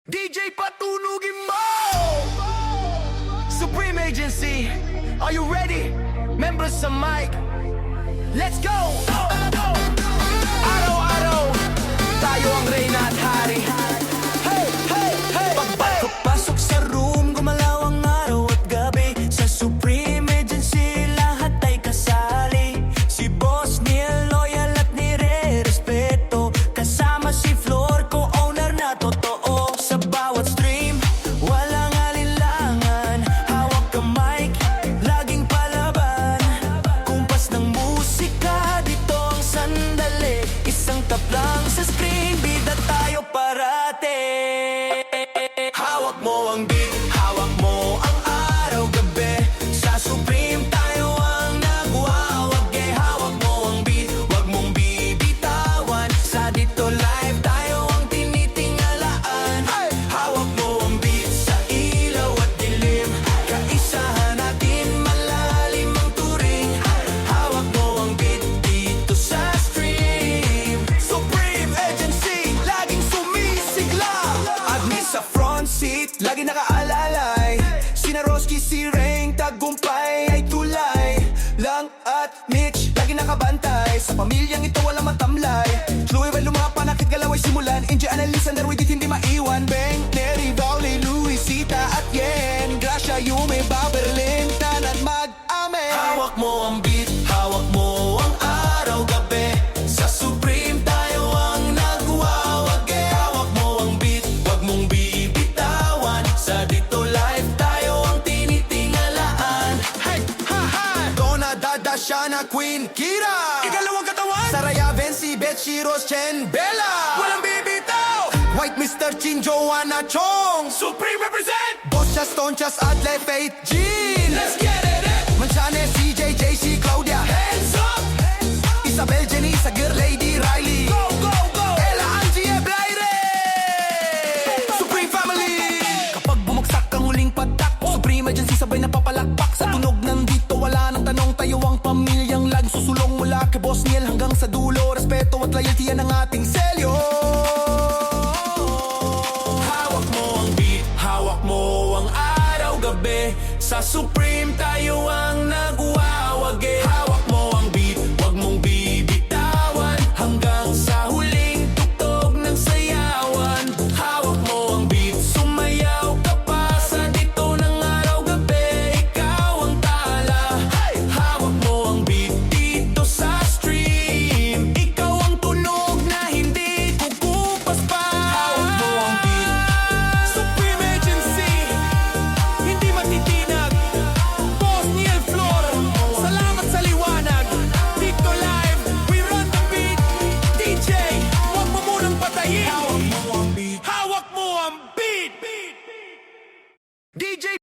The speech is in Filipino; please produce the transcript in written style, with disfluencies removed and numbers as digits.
DJ patunugin mo! Supreme Agency, are you ready? Members sa mic, let's go! Araw-araw, tayo ang reyna at hari. Hey, hey, hey! Pagpasok sa room, gumalaw ang araw at gabi. Sa Supreme Agency, lahat ay kasali. Si Boss Neil, loyal at nire-respeto. Kasama si Flor, co-owner na totoo. Sa bawat stream, walang alinlangan. Hawak ka mic, laging palaban. Kumpas ng musika, dito ang sandali. Isang tap lang sa screen, bida tayo parate. Hawak mo ang beat, hawak mo ang araw-gabi. Sa Supreme tayo ang nagwawagi. Hawak mo ang beat, wag mong bibitawan. Sa dito live tayo ang tinitingalaan. Hawak mo ang beat sa ilaw at dilim. Kaisahan natin malalim ang turing. Hawak mo ang beat dito sa stream. Supreme Agency, laging sumisigla. Agnes sa front seat, lagi nakaalalay. Sina Roski, si Rain, tagumpay ay tulay. Lang at Mitch, lagi nakabantay. Sa pamilyang ito walang matamlay. Chloe ay lumapa, nakitgalaw ay simulan. India, Annalisa, Darwidit, hindi maiwan. Beng, Neri, Vauli, Luisita at Yen. Gracia, Yume, Baberlin, tanan mag-amen. Hawak mo ang beat, hawak mo ang araw-gabi. Sa Supreme tayo ang nagwawagi. Hawak mo ang beat, wag mong bibitawan. Sa dito live tayo ang tinitingalaan. Hey, ha, ha! Donna, Dada, Shana, Queen, Kira. Ikalawang katawan. Saraya, Vency, Betchy, Rose, Chen, Bella. Walang bibitaw. White, Mr. Chin, Joanna, Chong. Supreme represent. Boss, Stone, Adle, Faith, Jean. Let's get it, Manchane, CJ, JC, Claudia. Hands up. Isabel, Jenny, Sagir, Lady, Riley. Go, go, go. Ella, Angie, Blaire. Supreme Family. Kapag bumagsak ang huling patak, Supreme Agency sabay napapalakpak. Sa tunog nandito wala nang tanong. Tayo ang pamilyang laging susulong mula kay Boss Neil hanggang sa dulo. Respeto at loyalty yan ang ating selyo. Hawak mo ang beat, hawak mo ang araw-gabi. Sa Supreme tayo ang nagwawagi.